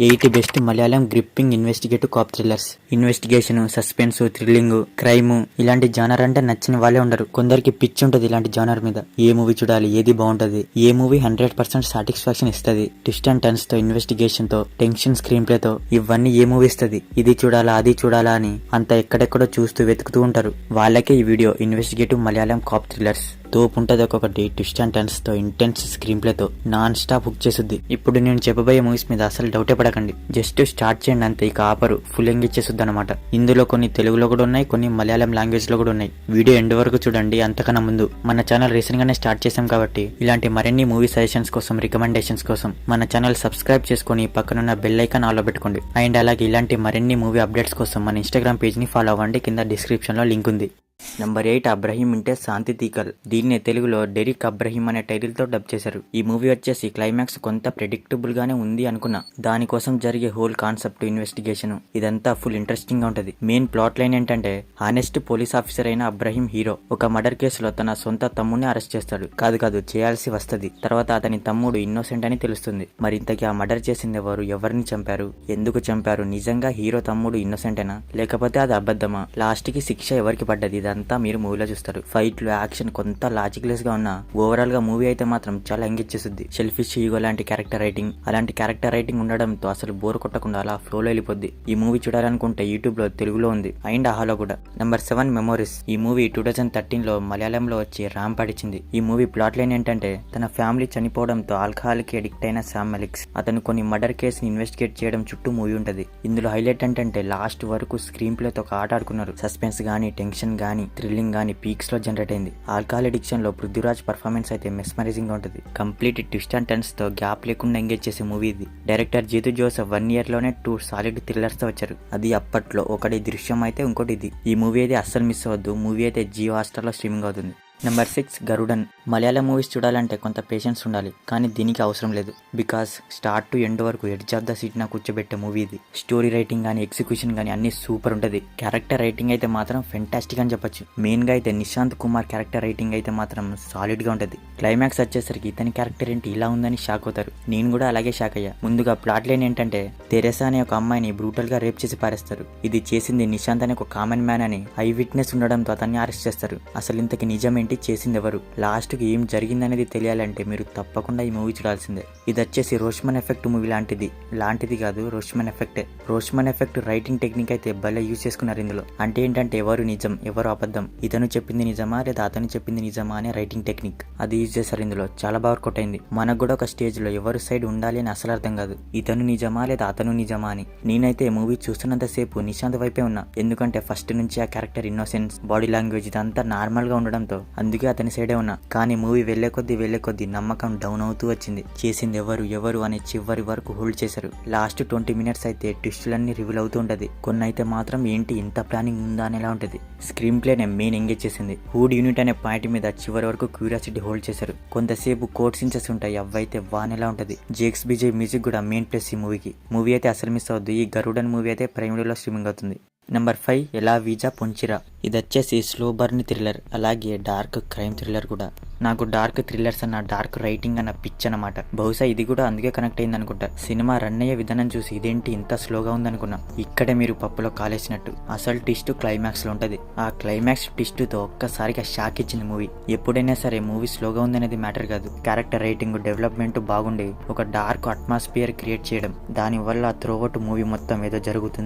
8 best Malayalam gripping investigative cop thrillers. Investigation, suspense, thrilling, crime ఇలాంటి genre అంటే నచ్చిన వాళ్ళే ఉండరు. కొందరికి పిచ్చి ఉంటది ఇలాంటి జానర్ మీద. ఏ మూవీ చూడాలి, ఏది బాగుంటది, ఏ మూవీ 100% సాటిస్ఫాక్షన్ ఇస్తుంది, ట్విస్ట్ అండ్ టర్న్స్ తో, ఇన్వెస్టిగేషన్ తో, టెన్షన్ స్క్రీన్ ప్లే తో, ఇవన్నీ ఏ మూవీ ఇస్తుంది, ఇది చూడాలా అది చూడాలా అని అంత ఎక్కడెక్కడో చూస్తూ వెతుకుతూ ఉంటారు. వాళ్ళకే ఈ video investigative Malayalam cop thrillers. తోపు ఉంటది ఒక్కొక్కటి, ట్విస్ట్ అండ్ టర్న్స్ తో, ఇంటెన్స్ స్క్రీన్ ప్లే తో నాన్ స్టాప్ హుక్ చేస్తుంది. ఇప్పుడు నేను చెప్పబోయే మూవీస్ మీద అసలు డౌటే పడకండి. జస్ట్ స్టార్ట్ చేయండి అంతే, ఇక ఆపరు. ఫుల్ ఎంగేజ్ చేస్తుంది అనమాట. ఇందులో కొన్ని తెలుగులో కూడా ఉన్నాయి, కొన్ని మలయాళం లాంగ్వేజ్ లో కూడా ఉన్నాయి. వీడియో ఎండ్ వరకు చూడండి. అంతకన్నా ముందు మన ఛానల్ రీసెంట్ గానే స్టార్ట్ చేశాం కాబట్టి ఇలాంటి మరిన్ని మూవీ సజెషన్స్ కోసం, రికమెండేషన్స్ కోసం మన ఛానల్ సబ్స్క్రైబ్ చేసుకుని పక్కనున్న బెల్ ఐకాన్ ఆల్ లో పెట్టుకోండి. అండ్ అలాగే ఇలాంటి మరిన్ని మూవీ అప్డేట్స్ కోసం మన ఇన్స్టాగ్రామ్ పేజ్ ని ఫాలో అవ్వండి. కింద డిస్క్రిప్షన్ లో లింక్ ఉంది. నంబర్ 8 అబ్రహీం ఇంటే శాంతి తీకల్. దీన్నే తెలుగులో డెరిక్ అబ్రహీం అనే టైటిల్ తో డబ్ చేశారు. ఈ మూవీ వచ్చేసి క్లైమాక్స్ కొంత ప్రెడిక్టబుల్ గానే ఉంది అనుకున్నా. దానికోసం జరిగే హోల్ కాన్సెప్ట్, ఇన్వెస్టిగేషన్ ఇదంతా ఫుల్ ఇంట్రెస్టింగ్ గా ఉంటది. మెయిన్ ప్లాట్ లైన్ ఏంటంటే, హానెస్ట్ పోలీస్ ఆఫీసర్ అయిన అబ్రహీం హీరో ఒక మర్డర్ కేసులో తన సొంత తమ్ముడిని అరెస్ట్ చేస్తాడు. కాదు చేయాల్సి వస్తది. తర్వాత అతని తమ్ముడు ఇన్నోసెంట్ అని తెలుస్తుంది. మరి ఇంతకీ ఆ మర్డర్ చేసింది ఎవరు, ఎవరిని చంపారు, ఎందుకు చంపారు, నిజంగా హీరో తమ్ముడు ఇన్నోసెంటేనా లేకపోతే అది అబద్ధమా, లాస్ట్ కి శిక్ష ఎవరికి పడ్డది, ఇదంతా మీరు మూవీలో చూస్తారు. ఫైట్లు, యాక్షన్ కొంత లాజిక్లెస్ గా ఉన్నా ఓవరాల్ గా మూవీ అయితే మాత్రం చాలా ఎంగేజ్ చేస్తుంది. సెల్ఫిష్ ఈగో లాంటి క్యారెక్టర్ రైటింగ్ ఉండడంతో అసలు బోర్ కొట్టకుండా అలా ఫ్లోలో వెళ్ళిపోద్ది. ఈ మూవీ చూడాలనుకుంటే యూట్యూబ్ లో తెలుగులో ఉంది అండ్ ఆహాలో కూడా. Number 7 memories. ఈ మూవీ 2013 లో మలయాళంలో వచ్చి ర్యాంప్ పడిచింది. ఈ మూవీ ప్లాట్ లైన్ ఏంటంటే, తన ఫ్యామిలీ చనిపోవడంతో ఆల్కహాల్ కి అడిక్ట్ అయిన శామ్ మెలిక్స్ అతను కొన్ని మర్డర్ కేసుని ఇన్వెస్టిగేట్ చేయడం చుట్టూ మూవీ ఉంటది. ఇందులో హైలైట్ ఏంటంటే లాస్ట్ వరకు స్క్రీన్ ప్లే తో ఒక ఆట ఆడుకున్నారు. సస్పెన్స్ గానీ, టెన్షన్ గానీ, థ్రిల్లింగ్ గానీ పీక్స్ లో జనరేట్ అయింది. ఆల్కహాల్ ఎడిక్షన్ లో పృథ్వీరాజ్ పర్ఫార్మెన్స్ అయితే మెస్మరైజింగ్ గా ఉంటుంది. కంప్లీట్ ట్విస్ట్ అండ్ టర్న్స్ తో గ్యాప్ లేకుండా ఎంగేజ్ చేసే మూవీ ఇది. డైరెక్టర్ జీతు జోసెఫ్ 1 year లోనే 2 సాలిడ్ థ్రిల్లర్స్ తో వచ్చారు. అది అప్పట్లో. ఒకటి దృశ్యం అయితే, ఇంకోటి ఇది. ఈ మూవీ అయితే అస్సలు మిస్ అవ్వద్దు. మూవీ అయితే జియో హాట్‌స్టార్ లో స్ట్రీమింగ్ అవుతుంది. నెంబర్ 6 గరుడన్. మలయాళం మూవీస్ చూడాలంటే కొంత పేషెన్స్ ఉండాలి, కానీ దీనికి అవసరం లేదు. బికాస్ స్టార్ట్ టు ఎండ్ వరకు ఎడ్జ్ ఆఫ్ ద సీట్ నా కూర్చోబెట్టే మూవీ ఇది. స్టోరీ రైటింగ్ గానీ, ఎగ్జిక్యూషన్ గానీ అన్ని సూపర్ ఉంటది. క్యారెక్టర్ రైటింగ్ అయితే మాత్రం ఫెంటాస్టిక్ అని చెప్పొచ్చు. మెయిన్ గా అయితే నిశాంత్ కుమార్ క్యారెక్టర్ రైటింగ్ అయితే మాత్రం సాలిడ్ గా ఉంటది. క్లైమాక్స్ వచ్చేసరికి ఇతని క్యారెక్టర్ ఏంటి ఇలా ఉందని షాక్ అవుతారు. నేను కూడా అలాగే షాక్ అయ్యా. ముందుగా ప్లాట్ లైన్ ఏంటంటే, తెరెసా అనే ఒక అమ్మాయిని బ్రూటల్ గా రేప్ చేసి పారేస్తారు. ఇది చేసింది నిశాంత్ అనే ఒక కామన్ మ్యాన్ అని ఐ విట్నెస్ ఉండడంతో అతన్ని అరెస్ట్ చేస్తారు. అసలు ఇంతకి నిజం ఏంటి, చేసింది ఎవరు, లాస్ట్ కి ఏం జరిగిందనేది తెలియాలంటే మీరు తప్పకుండా ఈ మూవీ చూడాల్సిందే. ఇది వచ్చేసి రోష్మన్ ఎఫెక్ట్ మూవీ లాంటిది కాదు, రోష్మన్ ఎఫెక్టే. రోష్మన్ ఎఫెక్ట్ రైటింగ్ టెక్నిక్ అయితే భలే యూజ్ చేసుకున్నారు ఇందులో. అంటే ఏంటంటే, ఎవరు నిజం, ఎవరు అబద్ధం, ఇతను చెప్పింది నిజమా లేదా అతను చెప్పింది నిజమా అనే రైటింగ్ టెక్నిక్ అది యూజ్ చేశారు ఇందులో. చాలా బాగా వర్కౌట్ అయింది. మనకు కూడా ఒక స్టేజ్ లో ఎవరు సైడ్ ఉండాలి అని అసలు అర్థం కాదు, ఇతను నిజమా లేదా అతను నిజమా అని. నేనైతే మూవీ చూస్తున్నంత సేపు నిశాంత్ వైపే ఉన్నా. ఎందుకంటే ఫస్ట్ నుంచి ఆ క్యారెక్టర్ ఇన్నోసెన్స్, బాడీ లాంగ్వేజ్ ఇదంతా నార్మల్ గా ఉండడంతో అందుకే అతని సైడే ఉన్నా. కానీ మూవీ వెళ్లే కొద్దీ నమ్మకం డౌన్ అవుతూ వచ్చింది. చేసింది ఎవరు అనే చివరి వరకు హోల్డ్ చేశారు. లాస్ట్ 20 minutes అయితే ట్విస్టులన్నీ రివీల్ అవుతూ ఉంటది. కొన్ని అయితే మాత్రం ఏంటి ఇంత ప్లానింగ్ ఉందా అనేలా ఉంటది. స్క్రీన్ ప్లేనే మెయిన్ ఎంగేజ్ చేసింది. హూడ్ యూనిట్ అనే పాయింట్ మీద చివరి వరకు క్యూరియాసిటీ హోల్డ్ చేశారు. కొంతసేపు కోడ్ సీన్స్ ఉంటాయి, అవైతే వానేలా ఉంటది. జేక్స్ బీజే మ్యూజిక్ కూడా మెయిన్ ప్లస్ ఈ మూవీకి. మూవీ అయితే అసలు మిస్ అవద్దు. ఈ గరుడన్ మూవీ అయితే ప్రైమ్ వీడియోలో స్ట్రీమింగ్ అవుతుంది. నెంబర్ 5 ఎలా వీజా పొంచిరా. ఇది వచ్చేసి స్లో బర్న్ థ్రిల్లర్, అలాగే డార్క్ క్రైమ్ థ్రిల్లర్ కూడా. నాకు డార్క్ థ్రిల్లర్స్ అన్న, డార్క్ రైటింగ్ అన్న పిచ్ అన్నమాట. బహుశా ఇది కూడా అందుకే కనెక్ట్ అయింది అనుకుంటా. సినిమా రన్ అయ్యే విధానం చూసి ఇదేంటి ఇంత స్లోగా ఉందనుకున్నా. ఇక్కడే మీరు పప్పులో కాలేసినట్టు అసలు ట్విస్ట్ క్లైమాక్స్ లో ఉంటది. ఆ క్లైమాక్స్ ట్విస్ట్ తో ఒక్కసారిగా షాక్ ఇచ్చింది మూవీ. ఎప్పుడైనా సరే మూవీ స్లోగా ఉందనేది మ్యాటర్ కాదు, క్యారెక్టర్ రైటింగ్, డెవలప్మెంట్ బాగుండి ఒక డార్క్ అట్మాస్ఫియర్ క్రియేట్ చేయడం, దాని వల్ల త్రోవట్ మూవీ మొత్తం ఏదో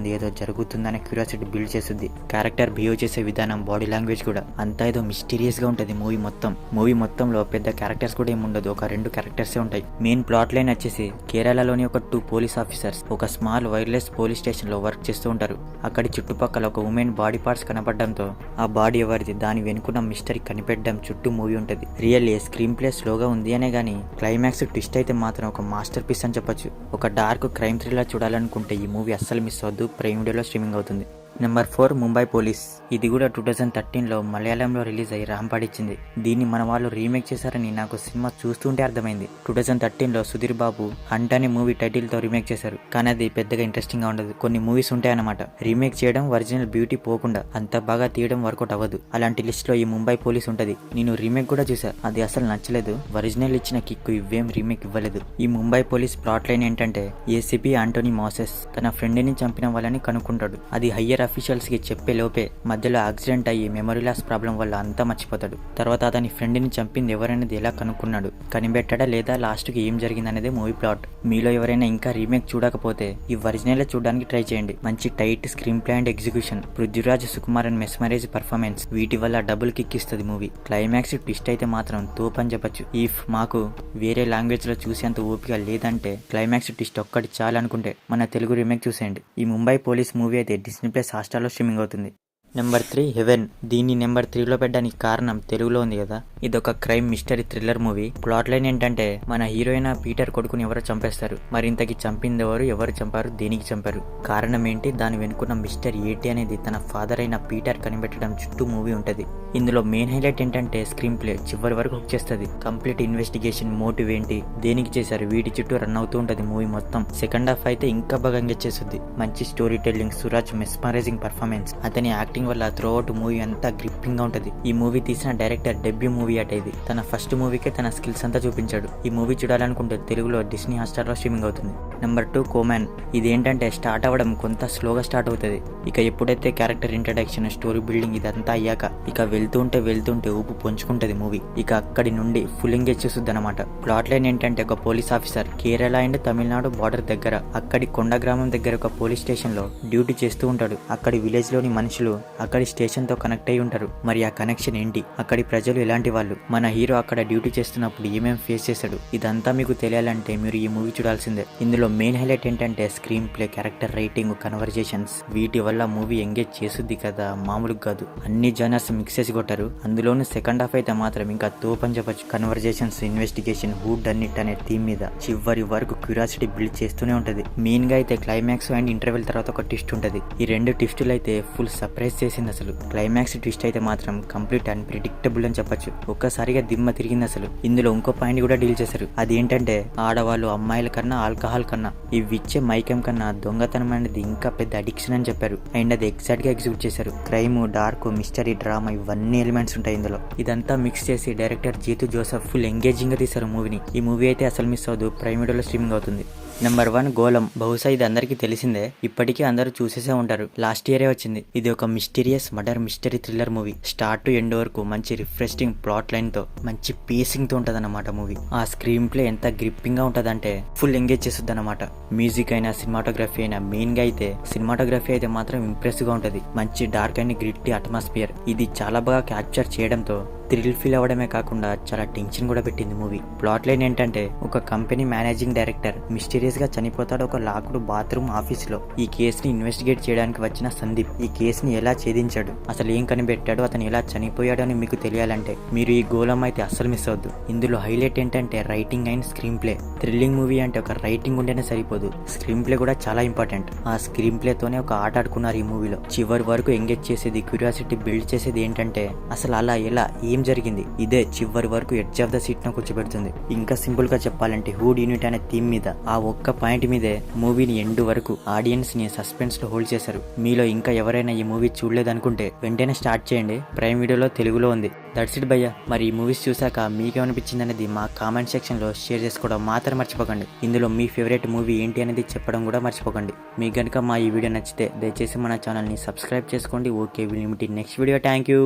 జరుగుతుంది అనే క్యూరియాసిటీ బిల్డ్ చేస్తుంది. క్యారెక్టర్ బిహేవ్ చేసే విధానం, బాడీ లాంగ్వేజ్ కూడా అంతా ఏదో మిస్టీరియస్ గా ఉంటది. మూవీ మొత్తంలో పెద్ద క్యారెక్టర్స్ కూడా ఏముండదు, ఒక 2 క్యారెక్టర్సే ఉంటాయి. మెయిన్ ప్లాట్ లైన్ వచ్చేసి, కేరళలోని ఒక 2 పోలీస్ ఆఫీసర్స్ ఒక స్మాల్ వైర్లెస్ పోలీస్ స్టేషన్ లో వర్క్ చేస్తూ ఉంటారు. అక్కడి చుట్టుపక్కల ఒక ఉమెన్ బాడీ పార్ట్స్ కనపడడంతో ఆ బాడీ ఎవరిది, దాని వెనుకున్న మిస్టరీ కనిపెట్టడం చుట్టూ మూవీ ఉంటది. రియల్లీ స్క్రీన్ ప్లే స్లోగా ఉంది అనే గానీ క్లైమాక్స్ ట్విస్ట్ అయితే మాత్రం ఒక మాస్టర్ పీస్ అని చెప్పొచ్చు. ఒక డార్క్ క్రైమ్ థ్రిల్లర్ చూడాలనుకుంటే ఈ మూవీ అస్సలు మిస్ అవద్దు. ప్రైమ్ వీడియోలో స్ట్రీమింగ్ అవుతుంది. Number 4 Mumbai police. ఇది కూడా 2013లో మలయాళంలో రిలీజ్ అయ్యి రాంపాడిచ్చింది. దీన్ని మన వాళ్ళు రీమేక్ చేశారని నాకు సినిమా చూస్తుంటే అర్థమైంది. 2013లో సుధీర్ బాబు హంట్ అనే మూవీ టైటిల్ తో రీమేక్ చేశారు. కానీ అది పెద్దగా ఇంట్రెస్టింగ్ గా ఉండదు. కొన్ని మూవీస్ ఉంటాయన్నమాట, రీమేక్ చేయడం ఒరిజినల్ బ్యూటీ పోకుండా అంత బాగా తీయడం వర్కౌట్ అవ్వదు. అలాంటి లిస్ట్ లో ఈ ముంబై పోలీస్ ఉంటది. నేను రీమేక్ కూడా చూసా, అది అసలు నచ్చలేదు. ఒరిజినల్ ఇచ్చిన కిక్ ఇవేం రీమేక్ ఇవ్వలేదు. ఈ ముంబై పోలీస్ ప్లాట్ లైన్ ఏంటంటే ఏసీపీ ఆంటోనీ మాసెస్ తన ఫ్రెండ్ ని చంపిన వాళ్ళని కనుక్కుంటాడు. అది హయ్యర్ అఫీషియల్స్ కి చెప్పే లోపే మధ్యలో యాక్సిడెంట్ అయ్యి మెమరీ లాస్ ప్రాబ్లం వల్ల అంతా మర్చిపోతాడు. తర్వాత అతని ఫ్రెండ్ ని చంపింది ఎవరనేది ఎలా కనుక్కున్నాడు, కనిపెట్టాడా లేదా, లాస్ట్ కి ఏం జరిగిందనేది మూవీ ప్లాట్. మీలో ఎవరైనా ఇంకా రీమేక్ చూడకపోతే ఈ ఒరిజినల్ చూడడానికి ట్రై చేయండి. మంచి tight screenplay and execution, Prithviraj, Sukumar and mesmerise performance, వీటి వల్ల డబుల్ కిక్ ఇస్తుంది మూవీ. క్లైమాక్స్ ట్విస్ట్ అయితే మాత్రం తోపని చెప్పొచ్చు. ఇఫ్ మాకు వేరే లాంగ్వేజ్ లో చూసేంత ఓపిక లేదంటే క్లైమాక్స్ ట్విస్ట్ ఒక్కటి చాలనుకుంటే మన తెలుగు రీమేక్ చూసేయండి. ఈ ముంబై పోలీస్ మూవీ అయితే డిస్నీ ప్లస్ హాట్‌స్టార్లో స్ట్రీమింగ్ అవుతుంది. Number 3 Heaven. దీన్ని నెంబర్ 3లో పెట్టడానికి కారణం తెలుగులో ఉంది కదా. ఇదొక crime mystery thriller movie. Plot line ఏంటంటే మన హీరోయిన్ పీటర్ కొడుకుని ఎవరో చంపేస్తారు. మరి ఇంతకి చంపింది ఎవరు చంపారు, దేనికి చంపారు, కారణం ఏంటి, దాని వెనుకున్న మిస్టరీ ఏంటి అనేది తన ఫాదర్ అయిన పీటర్ కనిపెట్టడం చుట్టూ మూవీ ఉంటది. ఇందులో మెయిన్ హైలైట్ ఏంటంటే స్క్రీన్ ప్లే చివరి వరకు హుక్ చేస్తుంది. కంప్లీట్ ఇన్వెస్టిగేషన్, మోటివ్ ఏంటి, దేనికి చేశారు, వీటి చుట్టూ రన్ అవుతూ ఉంటది మూవీ మొత్తం. సెకండ్ హాఫ్ అయితే ఇంకా బాగా ఎంగేజ్ చేస్తుంది. మంచి storytelling, Suraj mesmerising performance, అతని యాక్టింగ్ వల్ల త్రూఅవుట్ మూవీ అంతా గ్రిప్పింగ్ గా ఉంటది. ఈ మూవీ తీసిన డైరెక్టర్ డెబ్యూ మూవీ అట ఇది. తన ఫస్ట్ మూవీకే తన స్కిల్స్ అంతా చూపించాడు. ఈ మూవీ చూడాలనుకుంటే తెలుగులో డిస్నీ హాట్‌స్టార్లో స్ట్రీమింగ్ అవుతుంది. నెంబర్ 2 కోమాన్. ఇది ఏంటంటే స్టార్ట్ అవ్వడం కొంత స్లోగా స్టార్ట్ అవుతుంది. ఇక ఎప్పుడైతే క్యారెక్టర్ ఇంట్రడక్షన్, స్టోరీ బిల్డింగ్ ఇదంతా అయ్యాక ఇక వెళ్తుంటే ఊపు పొంచుకుంటది మూవీ. ఇక అక్కడి నుండి ఫుల్ ఎంగేజ్ చేస్తుంది అనమాట. ప్లాట్ లైన్ ఏంటంటే ఒక police officer Kerala and Tamil Nadu border దగ్గర అక్కడి కొండ గ్రామం దగ్గర ఒక పోలీస్ స్టేషన్ లో డ్యూటీ చేస్తూ ఉంటాడు. అక్కడి విలేజ్ లోని మనుషులు అక్కడి స్టేషన్ తో కనెక్ట్ అయి ఉంటారు. మరి ఆ కనెక్షన్ ఏంటి, అక్కడి ప్రజలు ఎలాంటి వాళ్ళు, మన హీరో అక్కడ డ్యూటీ చేస్తున్నప్పుడు ఏమేం ఫేస్ చేశాడు, ఇదంతా మీకు తెలియాలంటే మీరు ఈ మూవీ చూడాల్సిందే. ఇందులో మెయిన్ హైలైట్ ఏంటంటే screen play, character writing, conversations, వీటి వల్ల మూవీ ఎంగేజ్ చేస్తుంది కదా, మామూలుగా కాదు. అన్ని జనర్స్ మిక్స్ చేసి కొట్టారు. అందులోనూ సెకండ్ హాఫ్ అయితే మాత్రం ఇంకా తోపని చెప్పొచ్చు. కన్వర్జేషన్స్, ఇన్వెస్టిగేషన్, హూడ్ అన్నిట్ అనే థీమ్ మీద చివరి వరకు క్యూరియాసిటీ బిల్డ్ చేస్తూనే ఉంటది. మెయిన్ గా అయితే క్లైమాక్స్ అండ్ ఇంటర్వెల్ తర్వాత ఒక ట్విస్ట్ ఉంటది. ఈ రెండు ట్విస్టులు అయితే ఫుల్ సర్ప్రైజ్ చేసింది అసలు. క్లైమాక్స్ ట్విస్ట్ అయితే మాత్రం కంప్లీట్ అన్ప్రిడిక్టబుల్ అని చెప్పొచ్చు. ఒక్కసారిగా దిమ్మ తిరిగింది అసలు. ఇందులో ఇంకో పాయింట్ కూడా డీల్ చేశారు. అదేంటంటే ఆడవాళ్ళు అమ్మాయిల కన్నా ఆల్కహాల్ కన్నా ఇవి ఇచ్చే మైకం కన్నా దొంగతనం అనేది ఇంకా పెద్ద అడిక్షన్ అని చెప్పారు. అండ్ అది ఎగ్జాక్ట్ గా ఎగ్జిక్యూట్ చేశారు. క్రైమ్, డార్క్, మిస్టరీ, డ్రామా ఇవన్నీ ఎలిమెంట్స్ ఉంటాయి ఇందులో. ఇదంతా మిక్స్ చేసి director Jitu Joseph full engaging గా తీశారు మూవీని. ఈ మూవీ అయితే అసలు మిస్ అవ్వదు, ప్రైమ్ వీడియోలో స్ట్రీమింగ్ అవుతుంది. Number 1 golem. బహుశా ఇది అందరికీ తెలిసిందే, ఇప్పటికీ అందరూ చూసేసే ఉంటారు. లాస్ట్ ఇయరే వచ్చింది. ఇది ఒక mysterious murder mystery thriller movie. Start to end వరకు మంచి రిఫ్రెషింగ్ ప్లాట్ లైన్ తో మంచి పేసింగ్ తో ఉంటది అన్నమాట మూవీ. ఆ స్క్రీన్ ప్లే ఎంత గ్రిప్పింగ్ గా ఉంటదంటే ఫుల్ ఎంగేజ్ చేస్తుంది అనమాట. మ్యూజిక్ అయినా సినిమాటోగ్రఫీ అయినా, మెయిన్ గా అయితే సినిమాటోగ్రఫీ అయితే మాత్రం ఇంప్రెసివ్ గా ఉంటది. మంచి డార్క్ అండ్ గ్రిట్టి అట్మాస్ఫియర్ ఇది చాలా బాగా క్యాప్చర్ చేయడంతో థ్రిల్ ఫీల్ అవ్వడమే కాకుండా చాలా టెన్షన్ కూడా పెట్టింది మూవీ. ప్లాట్ లైన్ ఏంటంటే ఒక కంపెనీ మేనేజింగ్ డైరెక్టర్ మిస్టీరియస్ గా చనిపోతాడు ఒక లాక్డ్ బాత్రూమ్ ఆఫీస్ లో. ఈ కేసుని ఇన్వెస్టిగేట్ చేయడానికి వచ్చిన సందీప్ ఈ కేసుని ఎలా ఛేదించాడు, అసలు ఏం కనిపెట్టాడు, అతను ఎలా చనిపోయాడు అని మీకు తెలియాలంటే మీరు ఈ గోళం అయితే అస్సలు మిస్ అవద్దు. ఇందులో హైలైట్ ఏంటంటే writing and screen play. Thrilling movie అంటే ఒక రైటింగ్ ఉంటేనే సరిపోదు, స్క్రీన్ ప్లే కూడా చాలా ఇంపార్టెంట్. ఆ స్క్రీన్ ప్లే తోనే ఒక ఆట ఆడుకున్నారు ఈ మూవీలో. చివరి వరకు ఎంగేజ్ చేసేది, క్యూరియాసిటీ బిల్డ్ చేసేది ఏంటంటే అసలు అలా ఎలా ఏం జరిగింది, ఇదే చివరి వరకు ఎడ్జ్ ఆఫ్ ద సీట్ ను కూర్చోబెడుతుంది. ఇంకా సింపుల్ గా చెప్పాలంటే హూడ్ యూనిట్ అనే థీమ్ మీద ఆ ఒక్క పాయింట్ మీదే మూవీని ఎండ్ వరకు ఆడియన్స్ ని సస్పెన్స్ లో హోల్డ్ చేశారు. మీలో ఇంకా ఎవరైనా ఈ మూవీ చూడలేదనుకుంటే వెంటనే స్టార్ట్ చేయండి, ప్రైమ్ వీడియోలో తెలుగులో ఉంది. దట్స్ ఇట్ భయ్యా. మరి ఈ మూవీస్ చూసాక మీకేమనిపించింది అనేది మా కామెంట్ సెక్షన్ లో షేర్ చేసుకోవడం మాత్రం మర్చిపోకండి. ఇందులో మీ ఫేవరెట్ మూవీ ఏంటి అనేది చెప్పడం కూడా మర్చిపోకండి. మీకు కనుక మా ఈ వీడియో నచ్చితే దయచేసి మన ఛానల్ ని సబ్స్క్రైబ్ చేసుకోండి. Okay, will meet in next video. Thank you.